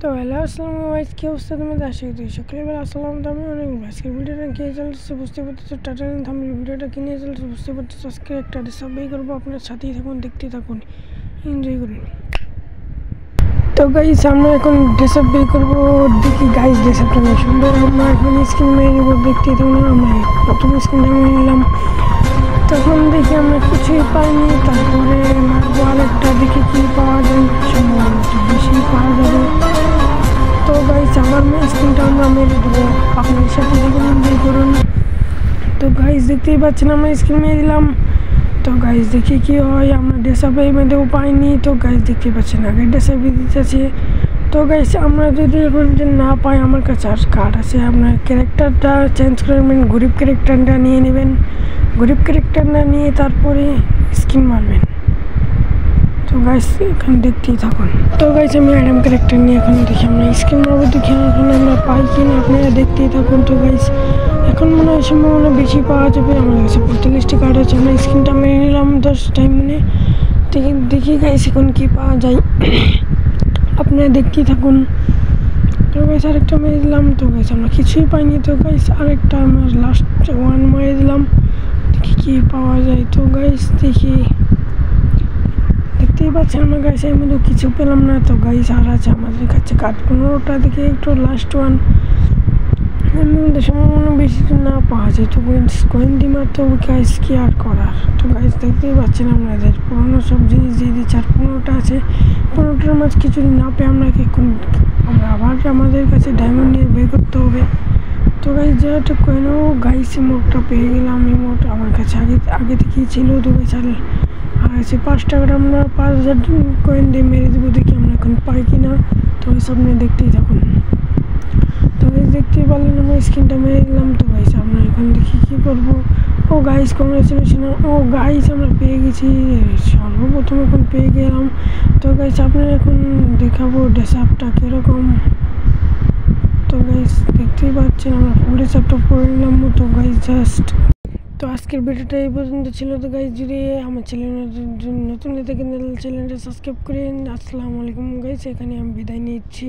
তো হ্যালো আসসালামু আলাইকুম, কি অবস্থা তোমাদের? আশা করি সকলে ভালো। আসসালাম, তো আমি অনেক আজকের ভিডিওটা কিনে চলতেছে বুঝতে পারতেছো। টাটা থামি ভিডিওটা কিনে চলতেছে বুঝতে পারতেছো। আজকে একটা ডিসাবই করবো, আপনার সাথেই থাকুন, দেখতে থাকুন, এনজয় করুন। তো গাইস আমরা এখন ড্রেসআপ বের করবো, দেখি গাইস ড্রেসআপটা অনেক সুন্দর। আমরা এখন স্ক্রিন মেরে নেবো, দেখতে থাকুন। আমরা প্রথম স্ক্রিনটা মেরে নিলাম, তখন দেখি আমরা কিছুই পাইনি। তারপরে মারবো আরেকটা, দেখি কি পাওয়া যায়, সম্ভবত বেশি পাওয়া যাবে। তো গাইস আবার স্ক্রিনটা আমরা মেরে দেবো, আপনার সাথে দেখুন, এনজয় করুন। তো গাইস দেখতেই পাচ্ছেন আমরা স্ক্রিন মেরে দিলাম। তো গাইস দেখি কি হয়, আমরা ড্রেসআপে মেয়েদেও পাইনি। তো গাইস দেখতে পাচ্ছেন আগের ড্রেসআপে দিতেছে। তো গাইস আমরা যদি এখন যে না পাই, আমার কাছে আর কার্ড আছে, আপনার ক্যারেক্টারটা চেঞ্জ করে নেবেন, গরিব ক্যারেক্টারটা নিয়ে নেবেন। গরিব ক্যারেক্টারটা নিয়ে তারপরে স্কিন মারবেন। তো গাইস এখন দেখতেই থাকুন। তো গাইস আমি অ্যাডাম ক্যারেক্টার নিয়ে এখন দেখি আমরা স্কিন মারবো, দেখি এখন আমরা পাই কিনা, আপনারা দেখতেই থাকুন। তো গাইস এখন মনে হয় সম্ভাবনা বেশি পাওয়া যাবে। আমার কাছে 45টি কার্ড আছে, আমরা স্কিনটা মেরে নিলাম 10 টাইম মানে। দেখি গাইস এখন কি পাওয়া যায়, আপনারা দেখতেই থাকুন। তো গাইস আরেকটা মেরে দিলাম। তো গাইস আমরা কিছুই পাইনি। তো গাইস আরেকটা আমরা লাস্ট ওয়ান মেরে দিলাম, দেখি কি পাওয়া যায়। তো গাইস দেখি, দেখতেই পাচ্ছেন আমরা গাইস এর মধ্যে কিছু পেলাম না। তো গাইস আর আছে আমাদের কাছে কার্ড 15টা, দেখে একটু লাস্ট ওয়ান, এর মধ্যে সম্ভাবনা বেশি না পাওয়া যায়। তো কয়েন দিমার, তো গাইস কি আর করার। তো গাইস দেখতেই পাচ্ছেন আমাদের পুরোনো সব জিনিস দিয়ে দিচ্ছে, আর 15টা আছে। 15টার মাঝে কিছু না পেয়ে আমরা আবার আমাদের কাছে ডায়মন্ড নিয়ে বের করতে হবে। তো গাইস যেটা কয়েনও গাইস ইমোটটা পেয়ে গেলাম। ইমোট আমার কাছে আগে থেকেই ছিল। তো গাইস আর আছে 5 টাকার, আমরা 5000 কয়েন দিয়ে মেরে দেবো, দেখি আমরা এখন পাই কিনা। তো ওই সামনে দেখতেই থাকুন। তো গাইস দেখতেই পারলেন আমরা স্ক্রিনটা মেরে দিলাম। তো গাইস আমরা এখন দেখি কী করবো। ও গাইস কংগ্রেচুলেশন, ও গাইস আমরা পেয়ে গেছি, সর্বপ্রথম এখন পেয়ে গেলাম। তো গাইস আপনার এখন দেখাবো ড্রেসআপটা কীরকম। তো গাইস দেখতেই পাচ্ছেন আমরা ফুল ড্রেসআপটা পরে নিলাম। তো গাইস জাস্ট, তো আজকের ভিডিওটা এই পর্যন্ত ছিল। তো গাইস যদি আমার চ্যানেল নতুন চ্যানেলটা সাবস্ক্রাইব করেন। আসসালামু আলাইকুম গাইস, এখানে আমি বিদায় নিচ্ছি।